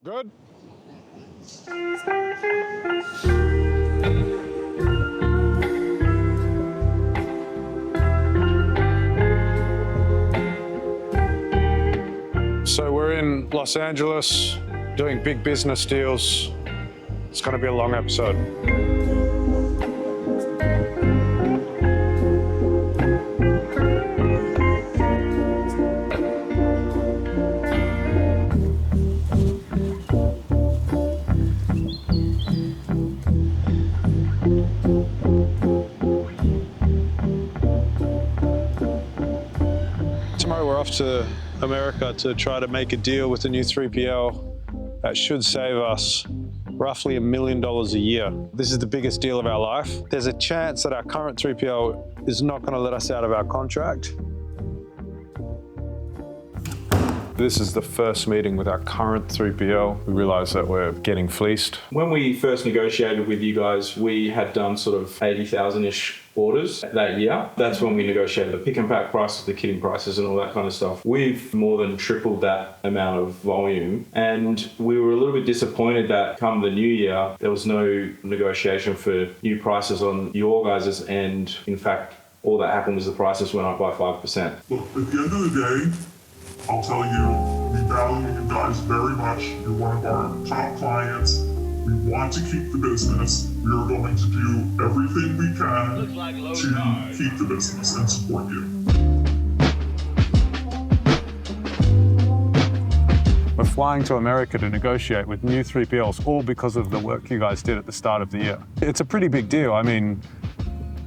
Good? So we're in Los Angeles doing big business deals. It's going to be a long episode. Tomorrow we're off to America to try to make a deal with a new 3PL that should save us roughly $1 million a year. This is the biggest deal of our life. There's a chance that our current 3PL is not going to let us out of our contract. This is the first meeting with our current 3PL. We realize that we're getting fleeced. When we first negotiated with you guys, we had done sort of 80,000-ish orders that year. That's when we negotiated the pick and pack prices, the kitting prices and all that kind of stuff. We've more than tripled that amount of volume, and we were a little bit disappointed that come the new year, there was no negotiation for new prices on your guys' end. In fact, all that happened was the prices went up by 5%. Look, at the end of the day, I'll tell you, we value you guys very much. You're one of our top clients. We want to keep the business. We are going to do everything we can to keep the business and support you. We're flying to America to negotiate with new 3PLs, all because of the work you guys did at the start of the year. It's a pretty big deal. I mean,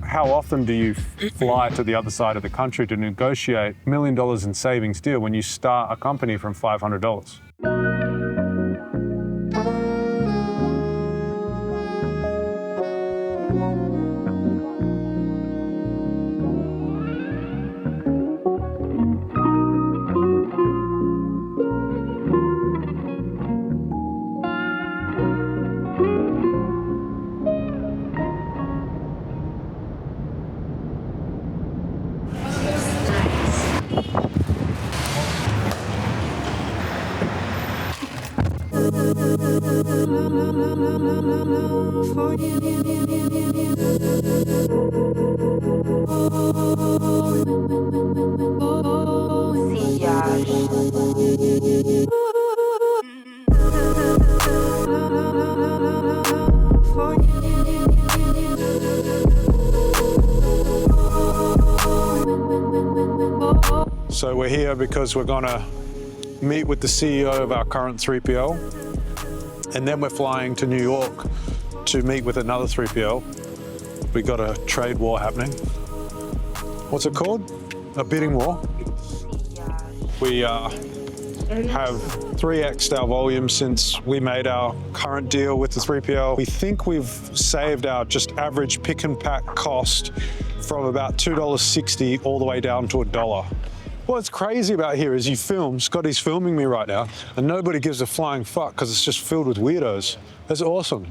how often do you fly to the other side of the country to negotiate $1 million in savings deal when you start a company from $500? So we're here because we're going to meet with the CEO of our current 3PL, and then we're flying to New York to meet with another 3PL. We got a trade war happening. What's it called? A bidding war. We have 3x'd our volume since we made our current deal with the 3PL. We think we've saved our just average pick and pack cost from about $2.60 all the way down to $1. What's crazy about here is Scotty's filming me right now, and nobody gives a flying fuck because it's just filled with weirdos. That's awesome.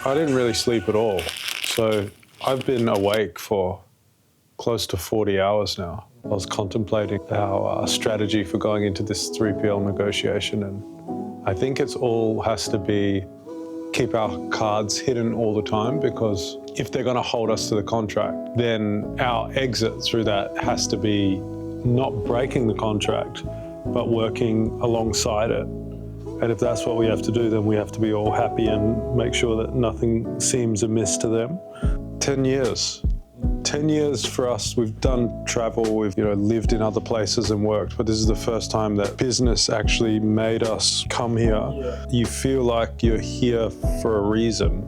I didn't really sleep at all. So I've been awake for close to 40 hours now. I was contemplating our strategy for going into this 3PL negotiation, and I think it's all has to be keep our cards hidden all the time, because if they're going to hold us to the contract, then our exit through that has to be not breaking the contract, but working alongside it. And if that's what we have to do, then we have to be all happy and make sure that nothing seems amiss to them. 10 years. 10 years for us. We've done travel, we've lived in other places and worked, but this is the first time that business actually made us come here. Yeah. You feel like you're here for a reason,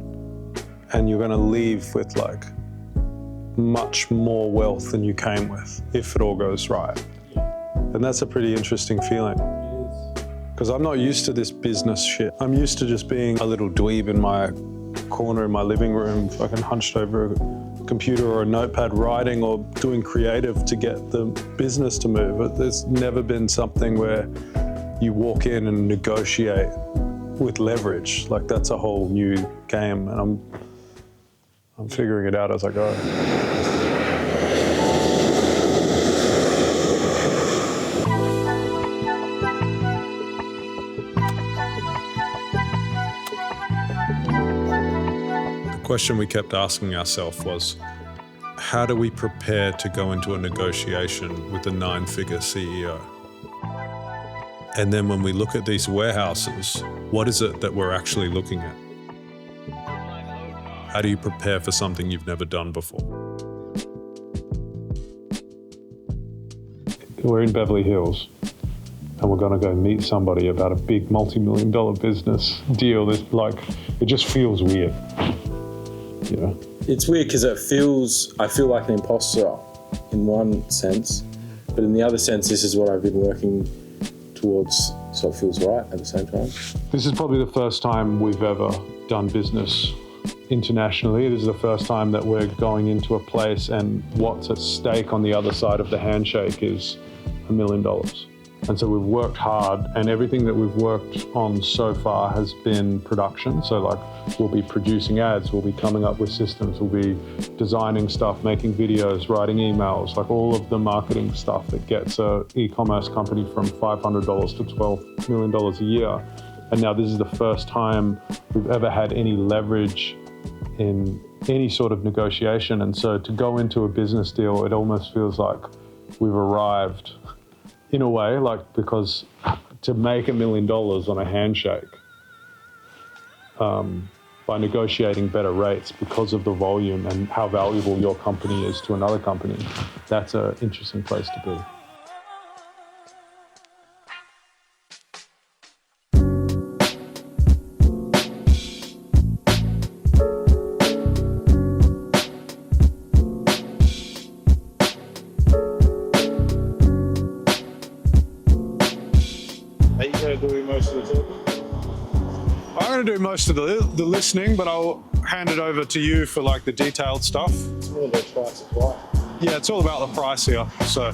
and you're going to leave with like much more wealth than you came with, if it all goes right. And that's a pretty interesting feeling. Because I'm not used to this business shit. I'm used to just being a little dweeb in my corner in my living room, fucking hunched over a computer or a notepad writing or doing creative to get the business to move. But there's never been something where you walk in and negotiate with leverage. Like, that's a whole new game, and I'm figuring it out as I go. The question we kept asking ourselves was, how do we prepare to go into a negotiation with a 9-figure CEO? And then when we look at these warehouses, what is it that we're actually looking at? How do you prepare for something you've never done before? We're in Beverly Hills, and we're going to go meet somebody about a big multi-million-dollar business deal. It just feels weird. Yeah. It's weird because I feel like an imposter in one sense, but in the other sense, this is what I've been working towards, so it feels right at the same time. This is probably the first time we've ever done business internationally. This is the first time that we're going into a place, and what's at stake on the other side of the handshake is $1 million. And so we've worked hard, and everything that we've worked on so far has been production. So like, we'll be producing ads, we'll be coming up with systems, we'll be designing stuff, making videos, writing emails, like all of the marketing stuff that gets an e-commerce company from $500 to $12 million a year. And now this is the first time we've ever had any leverage in any sort of negotiation. And so to go into a business deal, it almost feels like we've arrived in a way, like, because to make $1 million on a handshake by negotiating better rates because of the volume and how valuable your company is to another company, that's an interesting place to be. I'm going to do most of the listening, but I'll hand it over to you for like the detailed stuff. It's more about price as well. Yeah, it's all about the price here. So,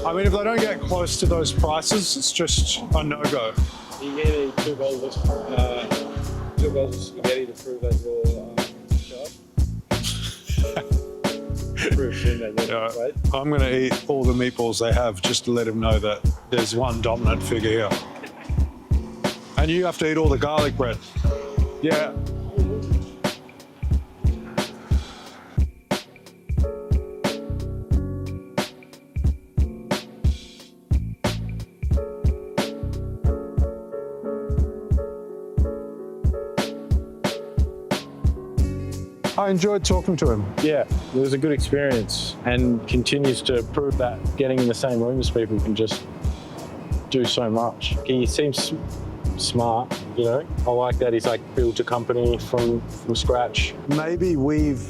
I mean, if they don't get close to those prices, it's just a no-go. You get any two bowls of spaghetti to prove that you're I'm going to eat all the meatballs they have just to let them know that there's one dominant figure here. And you have to eat all the garlic bread. Yeah. I enjoyed talking to him. Yeah, it was a good experience, and continues to prove that getting in the same room as people can just do so much. He seems smart, you know. I like that he's like built a company from scratch. Maybe we've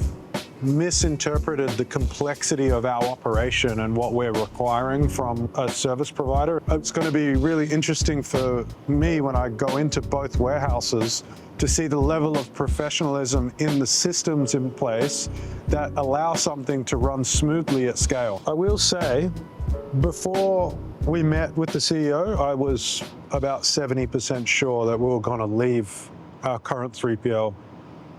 misinterpreted the complexity of our operation and what we're requiring from a service provider. It's going to be really interesting for me when I go into both warehouses to see the level of professionalism in the systems in place that allow something to run smoothly at scale. I will say, before we met with the CEO, I was about 70% sure that we were going to leave our current 3PL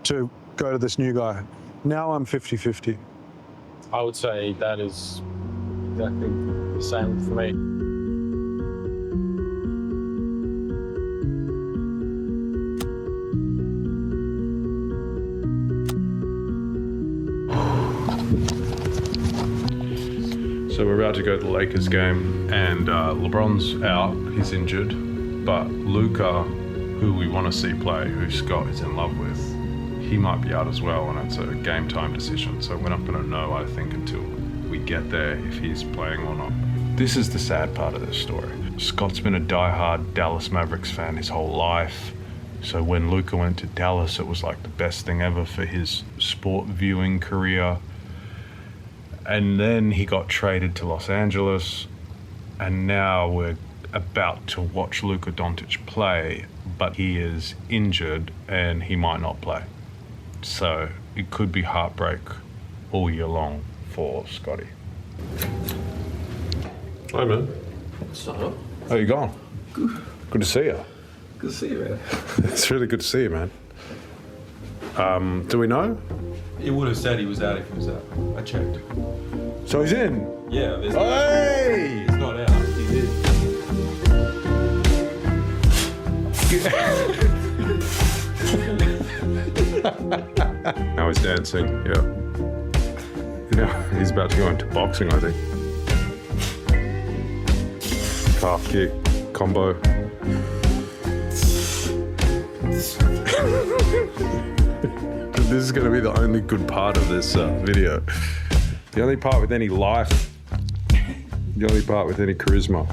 to go to this new guy. Now I'm 50-50. I would say that is exactly the same for me. So we're about to go to the Lakers game, and LeBron's out, he's injured, but Luka, who we want to see play, who Scott is in love with, he might be out as well, and it's a game time decision. So we're not going to know, I think, until we get there if he's playing or not. This is the sad part of this story. Scott's been a diehard Dallas Mavericks fan his whole life. So when Luka went to Dallas, it was like the best thing ever for his sport viewing career. And then he got traded to Los Angeles, and now we're about to watch Luka Doncic play, but he is injured and he might not play. So it could be heartbreak all year long for Scotty. Hi, man. What's up? How you going? Good to see you. Good to see you, man. It's really good to see you, man. Do we know? He would have said he was out if he was out. I checked. So he's in. Yeah, there's Hey! he's not out. He's in. Now he's dancing, yeah. Now he's about to go into boxing, I think. Calf kick, combo. This is going to be the only good part of this video. The only part with any life. The only part with any charisma.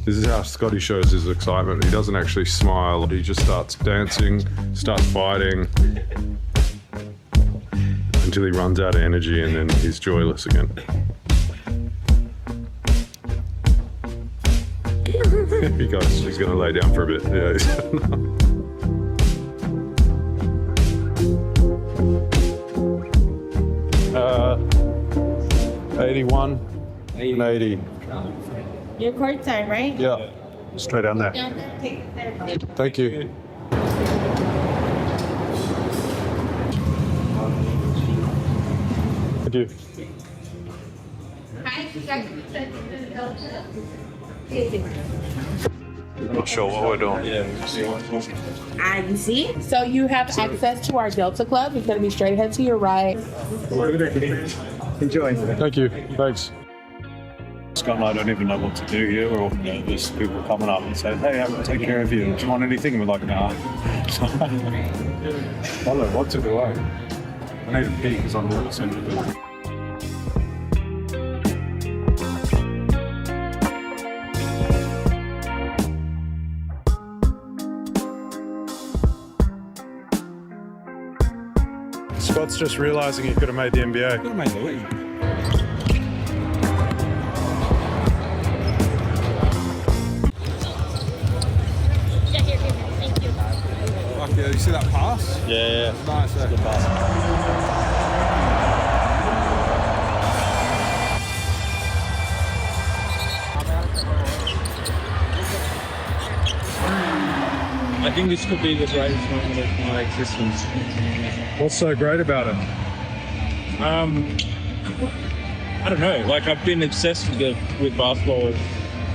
This is how Scotty shows his excitement. He doesn't actually smile. He just starts dancing, starts fighting, until he runs out of energy, and then he's joyless again. He's going to lay down for a bit. Yeah. 81 and 80. You're courtside, right? Yeah. Straight down there. Yeah, take it there. Thank you. Thank you. I'm not sure what we're doing. You see? So you have access to our Delta Club. It's going to be straight ahead to your right. Enjoy. Thank you. Thanks. Scott and I don't even know what to do here. We're all nervous. People coming up and saying, hey, I'm going to take care of you. Do you want anything? And we're like, nah. So, I don't know what to do. I need a pee because I'm nervous. Scott's just realising he could have made the NBA. Could have made the league. Fuck yeah, you see that pass? Yeah. Nice, good pass. I think this could be the greatest moment of my existence. What's so great about it? I don't know. Like, I've been obsessed with basketball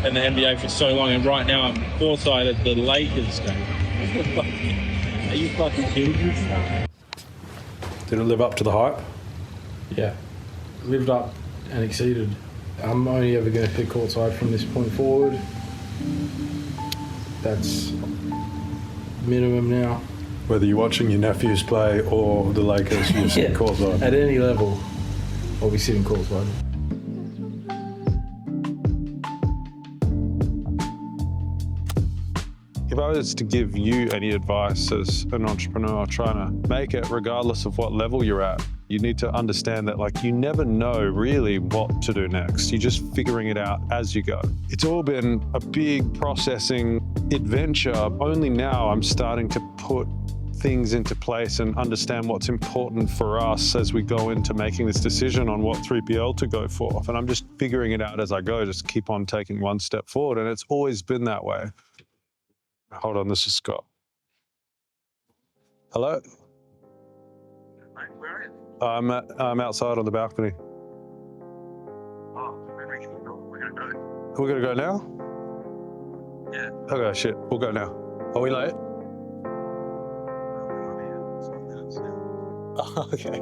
and the NBA for so long, and right now I'm courtside at the Lakers game. Are you fucking kidding me? Did it live up to the hype? Yeah, lived up and exceeded. I'm only ever going to pick courtside from this point forward. That's minimum now. Whether you're watching your nephews play or the Lakers, you're sitting courtside. At any level, I'll be sitting courtside. If I was to give you any advice as an entrepreneur trying to make it, regardless of what level you're at, you need to understand that, like, you never know really what to do next. You're just figuring it out as you go. It's all been a big processing adventure. Only now I'm starting to put things into place and understand what's important for us as we go into making this decision on what 3PL to go for. And I'm just figuring it out as I go, just keep on taking one step forward. And it's always been that way. Hold on, this is Scott. Hello? Where are you? I'm outside on the balcony. Oh, we're gonna go. We're gonna go now? Yeah. Okay, shit, we'll go now. Are we late? Okay.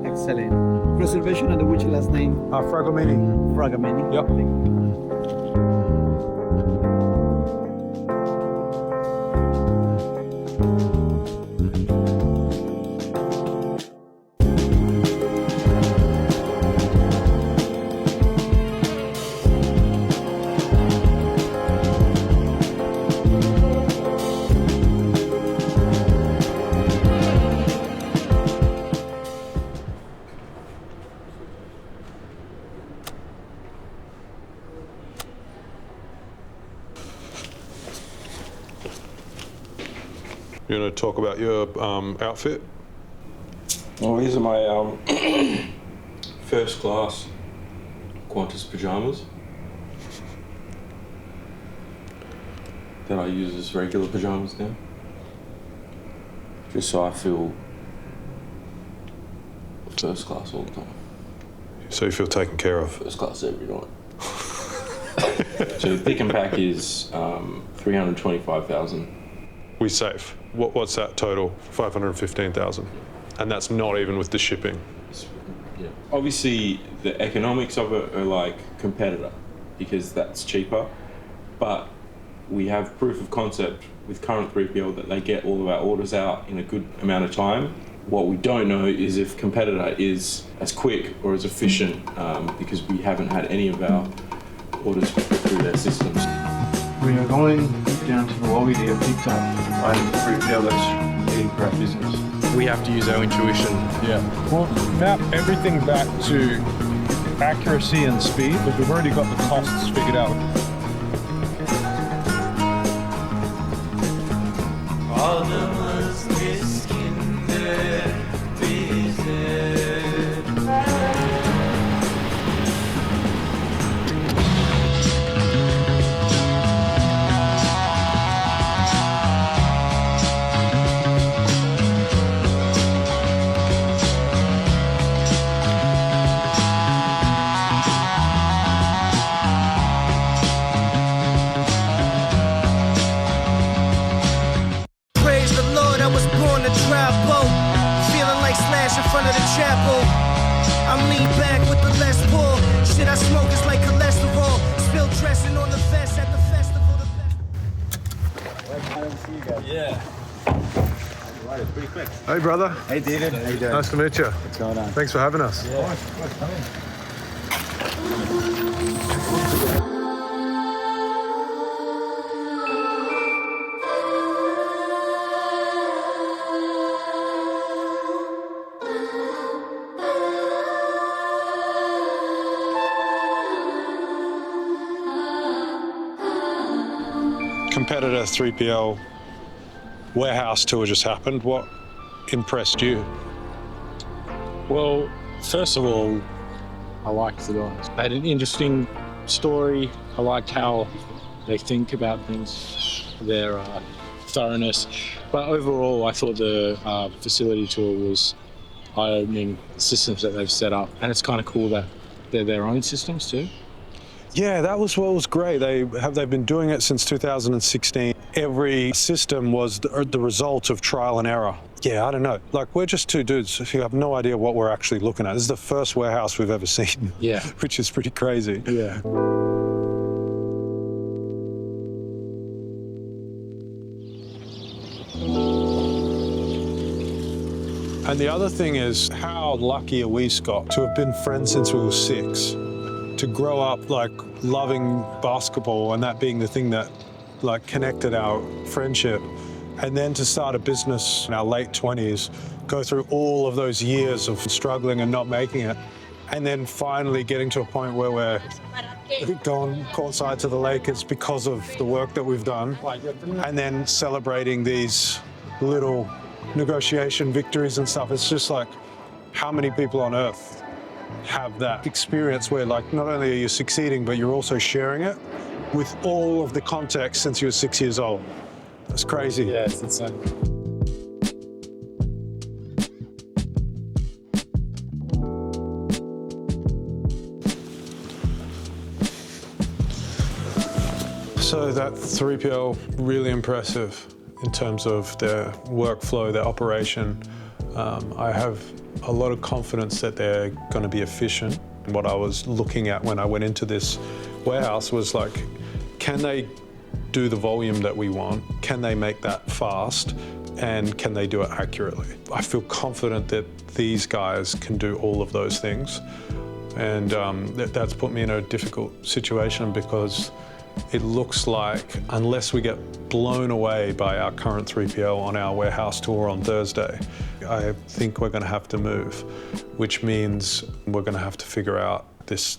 Excellent. Preservation and which last name? Fragomini. Fragamini. Yep. You want to talk about your outfit? Well, these are my first class Qantas pajamas that I use as regular pajamas now, just so I feel first class all the time. So you feel taken care of? First class every night. So the pick and pack is 325,000. We safe. What's that total? 515,000. And that's not even with the shipping. Yeah. Obviously, the economics of it are like competitor because that's cheaper, but we have proof of concept with current 3PL that they get all of our orders out in a good amount of time. What we don't know is if competitor is as quick or as efficient because we haven't had any of our orders through their systems. We are going down to the lobby to get picked up by the 3PL that's leading for our business. We have to use our intuition. Yeah. Well, map everything back to accuracy and speed, but we've already got the costs figured out. Praise the Lord, I was born to drive boat. Feeling like Slash in front of the chapel. I'm lean back with the less pull. Shit I smoke is like cholesterol. Spill dressing on the vest at the festival. Hey, brother. Hey, David. How you doing? Nice to meet you. What's going on? Thanks for having us. Competitor 3PL warehouse tour just happened. What impressed you? Well, first of all, I liked the guys. They had an interesting story. I liked how they think about things, their thoroughness. But overall, I thought the facility tour was eye-opening, the systems that they've set up. And it's kind of cool that they're their own systems too. Yeah, that was what was great. They've been doing it since 2016. Every system was the result of trial and error. Yeah, I don't know. Like, we're just two dudes who have no idea what we're actually looking at. This is the first warehouse we've ever seen. Yeah. Which is pretty crazy. Yeah. And the other thing is, how lucky are we, Scott, to have been friends since we were 6? To grow up like loving basketball and that being the thing that like connected our friendship, and then to start a business in our late 20s, go through all of those years of struggling and not making it, and then finally getting to a point where we're going courtside to the Lakers because of the work that we've done, and then celebrating these little negotiation victories and stuff. It's just like, how many people on earth have that experience where like not only are you succeeding, but you're also sharing it with all of the context since you were 6 years old. That's crazy. Yeah, it's insane. So that 3PL, really impressive in terms of their workflow, their operation. I have a lot of confidence that they're going to be efficient. What I was looking at when I went into this warehouse was like, can they do the volume that we want? Can they make that fast? And can they do it accurately? I feel confident that these guys can do all of those things. And that's put me in a difficult situation because it looks like unless we get blown away by our current 3PL on our warehouse tour on Thursday, I think we're going to have to move, which means we're going to have to figure out this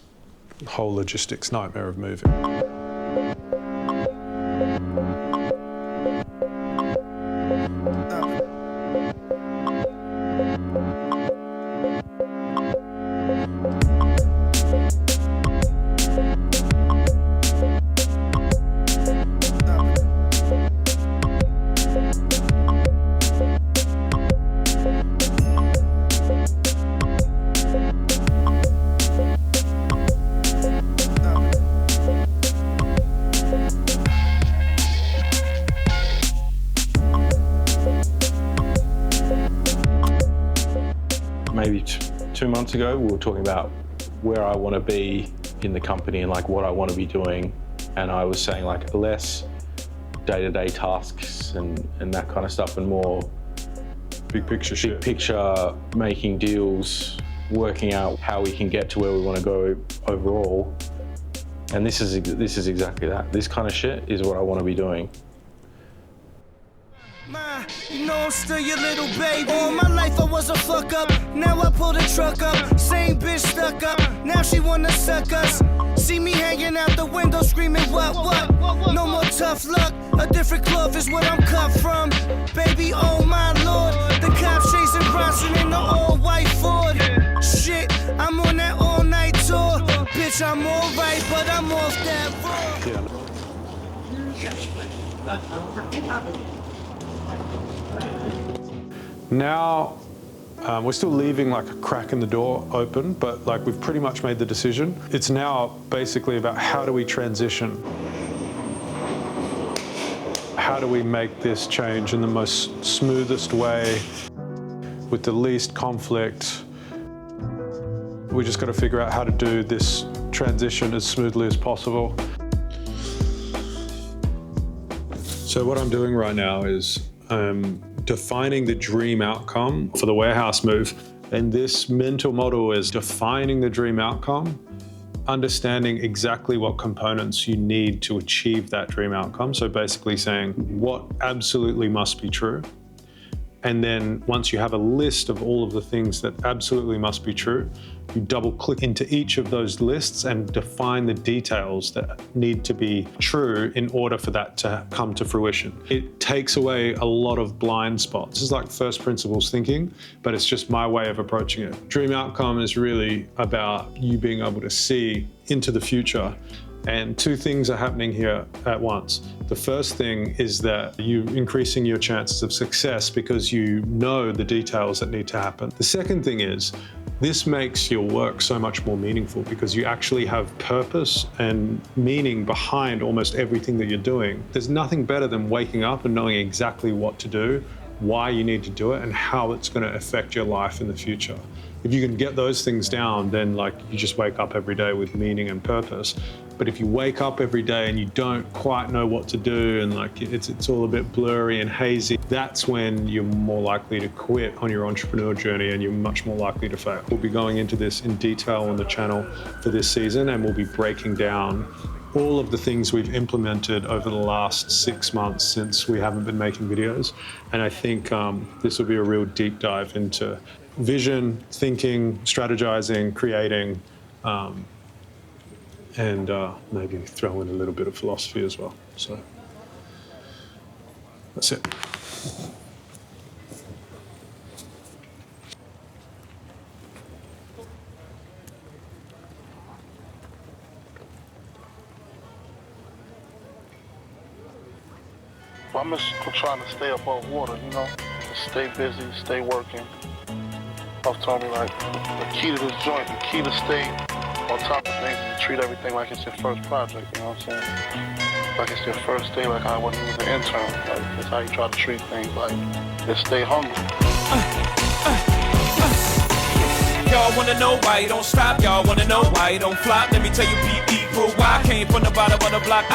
whole logistics nightmare of moving. Maybe 2 months ago, we were talking about where I want to be in the company and like what I want to be doing. And I was saying like less day-to-day tasks and that kind of stuff and more Big picture shit. big picture, making deals, working out how we can get to where we want to go overall. And this is exactly that. This kind of shit is what I want to be doing. You know I'm still your little baby. All my life I was a fuck up. Now I pull the truck up. Same bitch stuck up. Now she wanna suck us. See me hanging out the window screaming what? No more tough luck. A different cloth is what I'm cut from. Baby, oh my lord. The cops chasing Bronson in the all-white Ford. Shit, I'm on that all-night tour. Bitch, I'm alright, but I'm off that road. Now, we're still leaving like a crack in the door open, but like we've pretty much made the decision. It's now basically about how do we transition? How do we make this change in the most smoothest way with the least conflict? We just got to figure out how to do this transition as smoothly as possible. So what I'm doing right now is defining the dream outcome for the warehouse move. And this mental model is defining the dream outcome, understanding exactly what components you need to achieve that dream outcome. So basically saying what absolutely must be true. And then once you have a list of all of the things that absolutely must be true, you double click into each of those lists and define the details that need to be true in order for that to come to fruition. It takes away a lot of blind spots. This is like first principles thinking, but it's just my way of approaching it. Dream outcome is really about you being able to see into the future. And two things are happening here at once. The first thing is that you're increasing your chances of success because you know the details that need to happen. The second thing is this makes your work so much more meaningful because you actually have purpose and meaning behind almost everything that you're doing. There's nothing better than waking up and knowing exactly what to do, why you need to do it, and how it's going to affect your life in the future. If you can get those things down, then like you just wake up every day with meaning and purpose. But if you wake up every day and you don't quite know what to do and like it's all a bit blurry and hazy, that's when you're more likely to quit on your entrepreneur journey and you're much more likely to fail. We'll be going into this in detail on the channel for this season, and we'll be breaking down all of the things we've implemented over the last 6 months since we haven't been making videos. And I think this will be a real deep dive into vision, thinking, strategizing, creating, and maybe throw in a little bit of philosophy as well. So that's it. But I'm just trying to stay above water, you know? Stay busy, stay working. I've told me, like, the key to this joint, the key to stay on top of things is to treat everything like it's your first project, you know what I'm saying? Like it's your first day, like I when you was an intern. Like, that's how you try to treat things, like, just stay hungry. Y'all wanna know why you don't stop? Y'all wanna know why you don't flop? Let me tell you, people, why I came from the bottom of the block.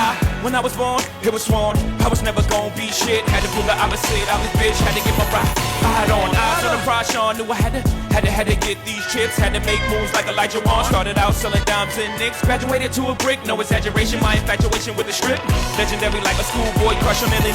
When I was born, it was sworn I was never gonna be shit. Had to prove the opposite. I was bitch, had to get my rock. I had on eyes on the prize, Sean knew I had to get these chips. Had to make moves like Elijah Wan. Started out selling dimes and nicks. Graduated to a brick, no exaggeration. My infatuation with the strip. Legendary like a schoolboy crush on every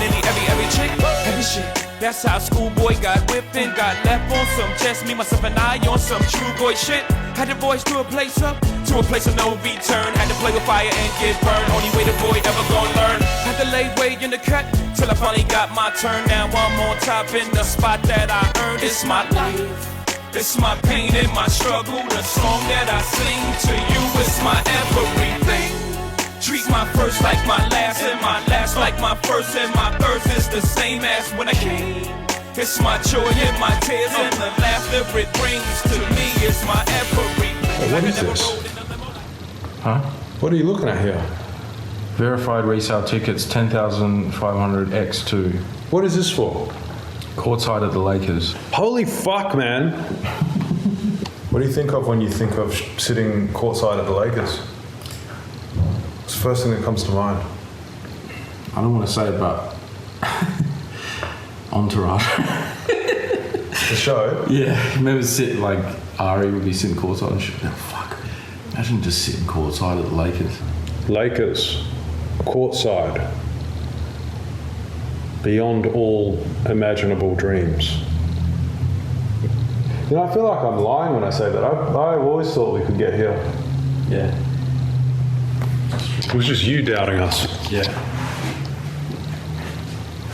chick. Heavy shit. That's how schoolboy got whipped and got left on some chest. Me, myself, and I on some true boy shit. Had to voice to a place of no return. Had to play with fire and get burned. Only way the boy ever gonna learn. Had to lay way in the cut till I finally got my turn. Now I'm on top in the spot that I earned. It's my life, it's my pain and my struggle. The song that I sing to you is my everything. Treat my first like my last, and my last like my first, and my first is the same as when I came. It's my joy and my tears and the laughter it brings to me. It's my everything. What is this? Huh? What are you looking at here? Verified resale tickets, 10,500 X2. What is this for? Courtside at the Lakers. Holy fuck, man. What do you think of when you think of sitting courtside at the Lakers? It's the first thing that comes to mind. I don't want to say it, but Entourage. The show? Yeah, remember sitting like Ari would be sitting courtside and shit. Oh, fuck. Imagine just sitting courtside at the Lakers. Lakers, courtside, beyond all imaginable dreams. You know, I feel like I'm lying when I say that. I've always thought we could get here. Yeah. It was just you doubting us. Yeah.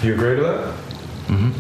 You agree to that? Mm-hmm.